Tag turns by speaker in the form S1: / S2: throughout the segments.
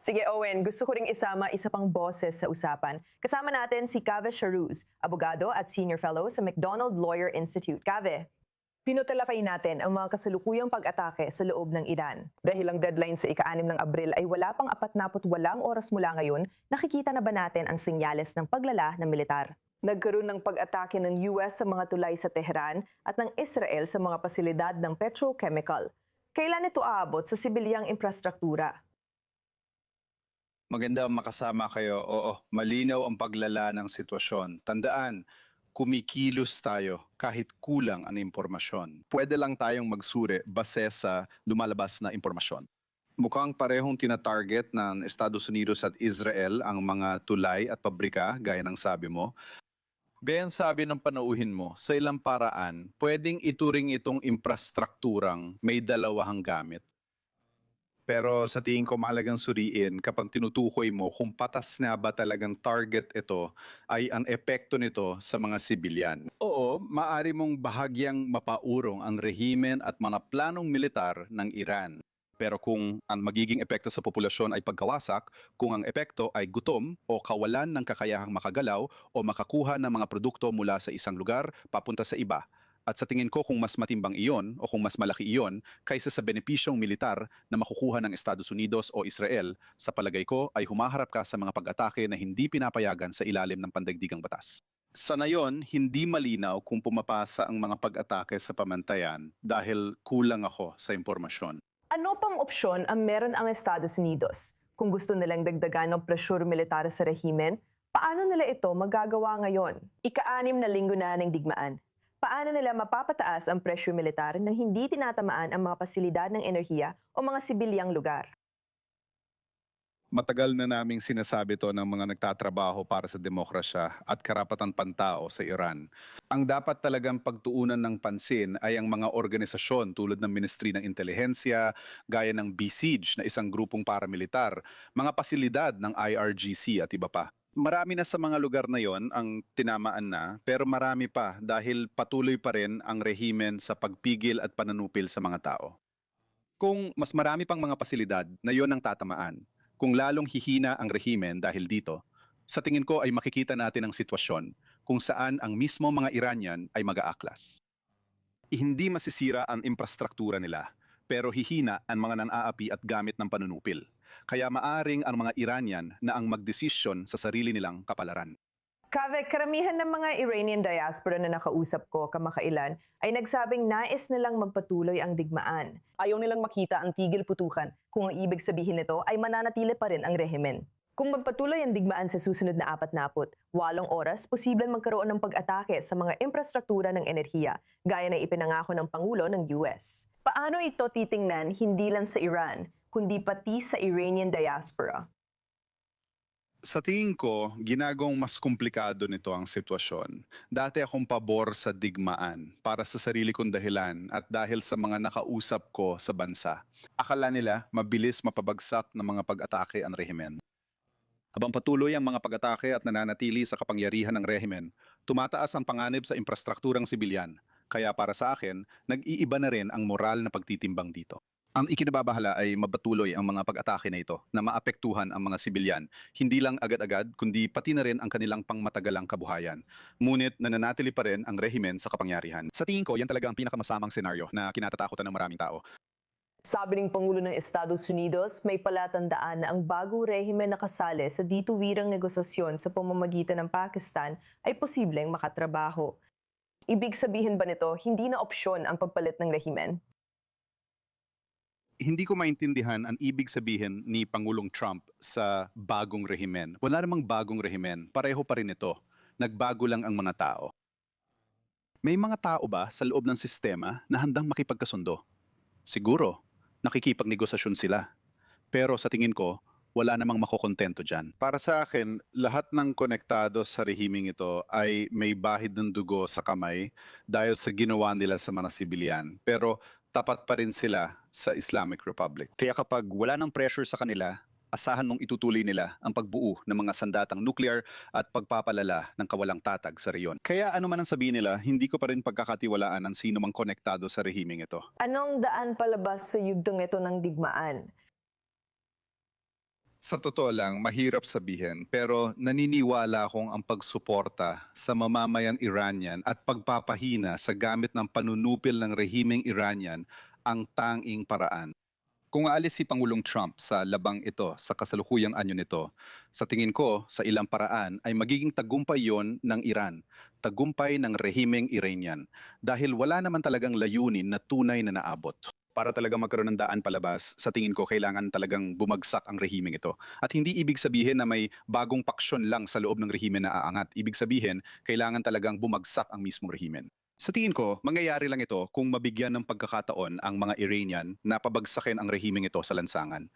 S1: Sige Owen, gusto ko ring isama isa pang boses sa usapan. Kasama natin si Kave Sharuz, abogado at senior fellow sa McDonald Lawyer Institute. Kave, pinutalakay natin ang mga kasalukuyang pag-atake sa loob ng Iran. Dahil ang deadline sa ika-6 ng Abril ay wala pang 48 oras mula ngayon, nakikita na ba natin ang senyales ng paglala ng militar? Nagkaroon ng pag-atake ng US sa mga tulay sa Tehran at ng Israel sa mga pasilidad ng petrochemical. Kailan ito aabot sa sibilyang infrastruktura?
S2: Maganda makasama kayo. Oo, malinaw ang paglala ng sitwasyon. Tandaan, kumikilos tayo kahit kulang ang impormasyon. Pwede lang tayong magsuri base sa lumalabas na impormasyon. Mukhang parehong tina-target ng Estados Unidos at Israel ang mga tulay at pabrika, gaya ng sabi mo. Ben, sabi ng panauhin mo, sa ilang paraan, pwedeng ituring itong infrastrukturang may dalawang gamit. Pero sa tingin ko mahalagang suriin kapag tinutukoy mo kung patas na ba talagang target ito ay ang epekto nito sa mga sibilyan. Oo, maaari mong bahagyang mapaurong ang rehimen at mga planong militar ng Iran. Pero kung ang magiging epekto sa populasyon ay pagkawasak, kung ang epekto ay gutom o kawalan ng kakayahang makagalaw o makakuha ng mga produkto mula sa isang lugar papunta sa iba, at sa tingin ko kung mas matimbang iyon o kung mas malaki iyon kaysa sa benepisyong militar na makukuha ng Estados Unidos o Israel, sa palagay ko ay humaharap ka sa mga pag-atake na hindi pinapayagan sa ilalim ng pandaigdigang batas. Sa ngayon, hindi malinaw kung pumapasa ang mga pag-atake sa pamantayan dahil kulang ako sa impormasyon.
S1: Ano pang opsyon ang meron ang Estados Unidos? Kung gusto nilang dagdagan ng presyur militar sa rehimen, paano nila ito magagawa ngayon? Ika-6 na linggo na ng digmaan. Paano nila mapapataas ang presyo militar nang hindi tinatamaan ang mga pasilidad ng enerhiya o mga sibilyang lugar?
S2: Matagal na naming sinasabi to ng mga nagtatrabaho para sa demokrasya at karapatan pantao sa Iran. Ang dapat talagang pagtuunan ng pansin ay ang mga organisasyon tulad ng Ministry ng Intelihensya, gaya ng BSIG na isang grupong paramilitar, mga pasilidad ng IRGC at iba pa. Marami na sa mga lugar na yon ang tinamaan na, pero marami pa dahil patuloy pa rin ang rehimen sa pagpigil at pananupil sa mga tao. Kung mas marami pang mga pasilidad na yon ang tatamaan, kung lalong hihina ang rehimen dahil dito, sa tingin ko ay makikita natin ang sitwasyon kung saan ang mismo mga Iranian ay mag-aaklas. Hindi masisira ang infrastruktura nila, pero hihina ang mga nanaapi at gamit ng panunupil. Kaya maaring ang mga Iranian na ang magdesisyon sa sarili nilang kapalaran.
S1: Kave, karamihan ng mga Iranian diaspora na nakausap ko kamakailan ay nagsabing nais nilang magpatuloy ang digmaan. Ayaw nilang makita ang tigil putukan kung ang ibig sabihin nito ay mananatili pa rin ang rehimen. Kung magpatuloy ang digmaan sa susunod na 48 oras, posibleng magkaroon ng pag-atake sa mga infrastruktura ng enerhiya, gaya na ipinangako ng Pangulo ng US. Paano ito titingnan hindi lang sa Iran, kundi pati sa Iranian diaspora?
S2: Sa tingin ko, ginagawang mas komplikado nito ang sitwasyon. Dati akong pabor sa digmaan para sa sarili kong dahilan at dahil sa mga nakausap ko sa bansa. Akala nila mabilis mapabagsak ng mga pag-atake ang rehimen. Habang patuloy ang mga pag-atake at nananatili sa kapangyarihan ng rehimen, tumataas ang panganib sa infrastrukturang sibilyan. Kaya para sa akin, nag-iiba na rin ang moral na pagtitimbang dito. Ang ikinababahala ay mapatuloy ang mga pag-atake na ito na maapektuhan ang mga sibilyan, hindi lang agad-agad kundi pati na rin ang kanilang pangmatagalang kabuhayan. Ngunit nananatili pa rin ang rehimen sa kapangyarihan. Sa tingin ko, yan talaga ang pinakamasamang senaryo na kinatatakutan ng maraming tao.
S1: Sabi ng Pangulo ng Estados Unidos, may palatandaan na ang bagong rehimen na kasali sa dituwirang negosasyon sa pamamagitan ng Pakistan ay posibleng makatrabaho. Ibig sabihin ba nito, hindi na opsyon ang pagpalit ng rehimen?
S2: Hindi ko maintindihan ang ibig sabihin ni Pangulong Trump sa bagong rehimen. Wala namang bagong rehimen, pareho pa rin ito. Nagbago lang ang mga tao. May mga tao ba sa loob ng sistema na handang makipagkasundo? Siguro, nakikipagnegosasyon sila. Pero sa tingin ko, wala namang makokontento dyan. Para sa akin, lahat ng konektado sa rehimeng ito ay may bahid ng dugo sa kamay dahil sa ginawa nila sa mga sibilyan. Pero tapat pa rin sila sa Islamic Republic. Kaya kapag wala ng pressure sa kanila, asahan mong itutuloy nila ang pagbuo ng mga sandatang nuclear at pagpapalala ng kawalang tatag sa reyon. Kaya ano man ang sabihin nila, hindi ko pa rin pagkakatiwalaan ang sino mang konektado sa rehimeng ito.
S1: Anong daan palabas sa yugtong ito ng digmaan?
S2: Sa totoo lang, mahirap sabihin, pero naniniwala akong ang pagsuporta sa mamamayang Iranian at pagpapahina sa gamit ng panunupil ng rehimeng Iranian ang tanging paraan. Kung aalis si Pangulong Trump sa labang ito sa kasalukuyang anyo nito, sa tingin ko sa ilang paraan ay magiging tagumpay yon ng Iran, tagumpay ng rehimeng Iranian, dahil wala naman talagang layunin na tunay na naabot. Para talaga magkaroon ng daan palabas, sa tingin ko kailangan talagang bumagsak ang rehimeng ito. At hindi ibig sabihin na may bagong paksyon lang sa loob ng rehimen na aangat. Ibig sabihin, kailangan talagang bumagsak ang mismong rehimen. Sa tingin ko, mangyayari lang ito kung mabigyan ng pagkakataon ang mga Iranian na pabagsakin ang rehimeng ito sa lansangan.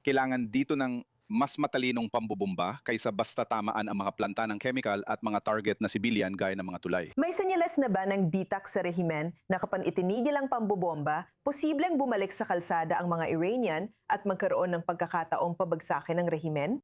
S2: Kailangan dito ng mas matalinong pambubomba kaysa basta tamaan ang mga planta ng chemical at mga target na sibilyan gaya ng mga tulay.
S1: May senyales na ba ng bitak sa rehimen na kapag itinigil ang pambobomba, posibleng bumalik sa kalsada ang mga Iranian at magkaroon ng pagkakataong pabagsakin ng rehimen?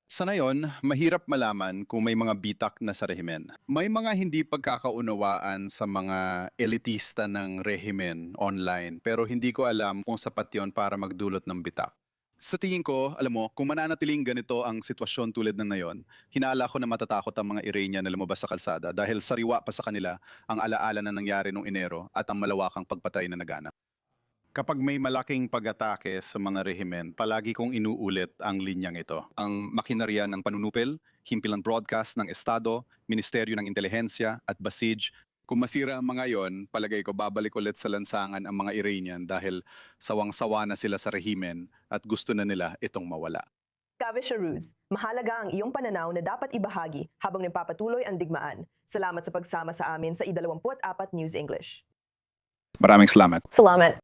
S2: Sa ngayon, mahirap malaman kung may mga bitak na sa rehimen. May mga hindi pagkakaunawaan sa mga elitista ng rehimen online, pero hindi ko alam kung sapat yon para magdulot ng bitak. Sa tingin ko, alam mo, kung mananatiling ganito ang sitwasyon tulad ng ngayon, hinala ko na matatakot ang mga Iranian na lumabas sa kalsada dahil sariwa pa sa kanila ang alaala na nangyari noong Enero at ang malawakang pagpatay na naganap. Kapag may malaking pag-atake sa mga rehimen, palagi kong inuulit ang linyang ito. Ang makinarya ng panunupil, himpilang broadcast ng Estado, Ministeryo ng Intelihensya at Basij. Kung masira ang mga yon, palagay ko babalik ulit sa lansangan ang mga Iranian dahil sawang-sawa na sila sa rehimen at gusto na nila itong mawala.
S1: Kave Sharuz, mahalaga ang iyong pananaw na dapat ibahagi habang nagpapatuloy ang digmaan. Salamat sa pagsama sa amin sa I-24 News English.
S2: Maraming salamat.
S1: Salamat!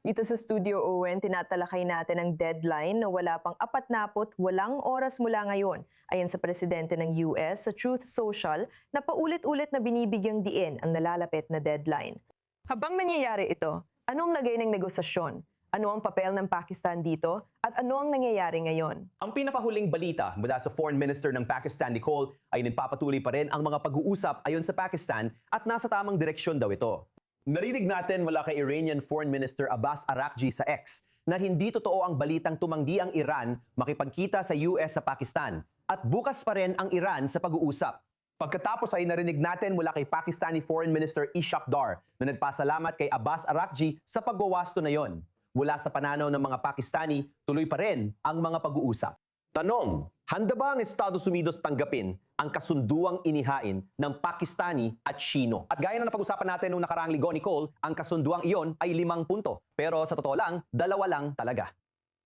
S1: Dito sa Studio Owen, tinatalakay natin ang deadline na wala pang 48 oras mula ngayon. Ayon sa presidente ng US sa Truth Social na paulit-ulit na binibigyang diin ang nalalapit na deadline. Habang nangyayari ito, anong lagay ng negosasyon? Ano ang papel ng Pakistan dito? At ano ang nangyayari ngayon?
S3: Ang pinakahuling balita mula sa Foreign Minister ng Pakistan, Nicole, ay nagpapatuloy pa rin ang mga pag-uusap ayon sa Pakistan at nasa tamang direksyon daw ito. Narinig natin mula kay Iranian Foreign Minister Abbas Araghchi sa X na hindi totoo ang balitang tumanggi ang Iran makipagkita sa US sa Pakistan at bukas pa rin ang Iran sa pag-uusap. Pagkatapos ay narinig natin mula kay Pakistani Foreign Minister Ishaq Dar na nagpasalamat kay Abbas Araghchi sa pagwawasto na yon. Mula sa pananaw ng mga Pakistani, tuloy pa rin ang mga pag-uusap. Tanong, handa ba ang Estados Unidos tanggapin ang kasunduang inihain ng Pakistani at Shino? At gaya ng napag-usapan natin noong nakaraang linggo, Nicole, ang kasunduang iyon ay 5 punto. Pero sa totoo lang, 2 lang talaga.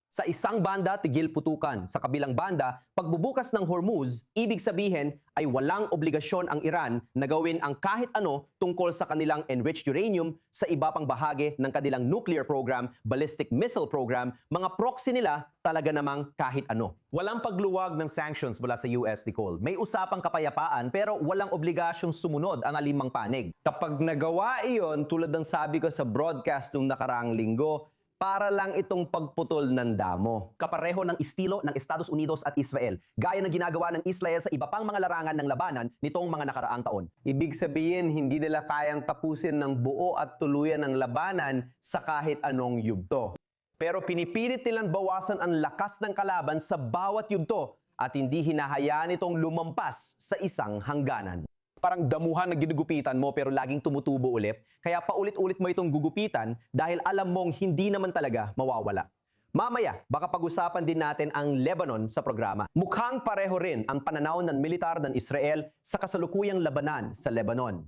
S3: Sa isang banda, tigil putukan. Sa kabilang banda, pagbubukas ng Hormuz, ibig sabihin ay walang obligasyon ang Iran na gawin ang kahit ano tungkol sa kanilang enriched uranium sa iba pang bahagi ng kanilang nuclear program, ballistic missile program, mga proxy nila talaga namang kahit ano. Walang pagluwag ng sanctions mula sa US, Nicole. May usapang kapayapaan pero walang obligasyong sumunod ang alimang panig. Kapag nagawa iyon, tulad ng sabi ko sa broadcast nung nakaraang linggo, para lang itong pagputol ng damo. Kapareho ng estilo ng Estados Unidos at Israel, gaya ng ginagawa ng Israel sa iba pang mga larangan ng labanan nitong mga nakaraang taon. Ibig sabihin, hindi nila kayang tapusin ng buo at tuluyan ng labanan sa kahit anong yugto. Pero pinipilit nilang bawasan ang lakas ng kalaban sa bawat yugto at hindi hinahayaan itong lumampas sa isang hangganan. Parang damuhan na ginugupitan mo pero laging tumutubo ulit. Kaya paulit-ulit mo itong gugupitan dahil alam mong hindi naman talaga mawawala. Mamaya, baka pag-usapan din natin ang Lebanon sa programa. Mukhang pareho rin ang pananaw ng militar ng Israel sa kasalukuyang labanan sa Lebanon.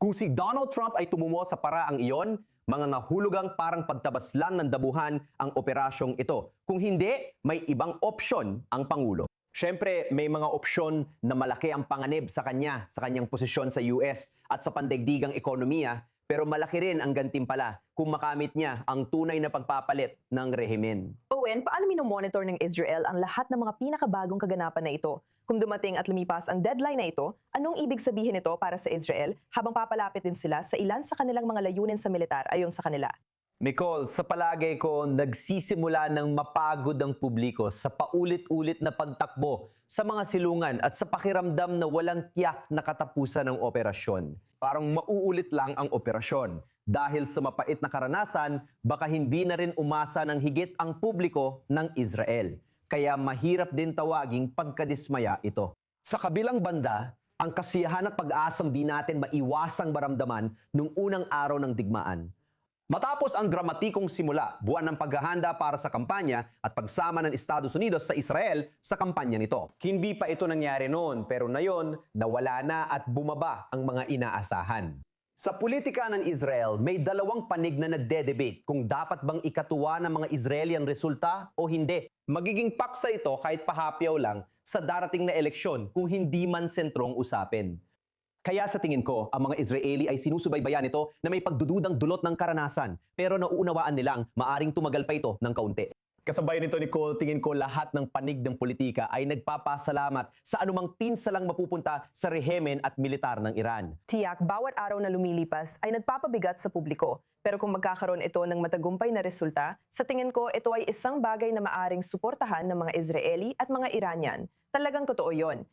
S3: Kung si Donald Trump ay tumumo sa paraang iyon, mga nahulugang parang pagtabaslan ng damuhan ang operasyong ito. Kung hindi, may ibang opsyon ang Pangulo. Siyempre, may mga opsyon na malaki ang panganib sa kanyang posisyon sa US at sa pandaigdigang ekonomiya, pero malaki rin ang gantimpala kung makamit niya ang tunay na pagpapalit ng rehimen.
S1: Owen, paano minomonitor ng Israel ang lahat ng mga pinakabagong kaganapan na ito? Kung dumating at lumipas ang deadline na ito, anong ibig sabihin nito para sa Israel habang papalapit din sila sa ilan sa kanilang mga layunin sa militar ayon sa kanila?
S3: Nicole, sa palagay ko, nagsisimula ng mapagod ang publiko sa paulit-ulit na pagtakbo sa mga silungan at sa pakiramdam na walang tiyak na katapusan ng operasyon. Parang mauulit lang ang operasyon. Dahil sa mapait na karanasan, baka hindi na rin umasa ng higit ang publiko ng Israel. Kaya mahirap din tawaging pagkadismaya ito. Sa kabilang banda, ang kasiyahan at pag-asang di natin maiwasang maramdaman nung unang araw ng digmaan. Matapos ang dramatikong simula, buwan ng paghahanda para sa kampanya at pagsama ng Estados Unidos sa Israel sa kampanya nito. Hindi pa ito nangyari noon, pero nayon, nawala na at bumaba ang mga inaasahan. Sa politika ng Israel, may dalawang panig na nagde-debate kung dapat bang ikatuwa ng mga Israeli ang resulta o hindi. Magiging paksa ito kahit pahapyaw lang sa darating na eleksyon kung hindi man sentrong usapin. Kaya sa tingin ko, ang mga Israeli ay sinusubaybayan ito na may pagdududang dulot ng karanasan, pero nauunawaan nilang maaring tumagal pa ito ng kaunti. Kasabay nito, Nicole, tingin ko lahat ng panig ng politika ay nagpapasalamat sa anumang pinsalang mapupunta sa rehemen at militar ng Iran.
S1: Tiyak, bawat araw na lumilipas ay nagpapabigat sa publiko. Pero kung magkakaroon ito ng matagumpay na resulta, sa tingin ko ito ay isang bagay na maaring suportahan ng mga Israeli at mga Iranian. Talagang totoo yon.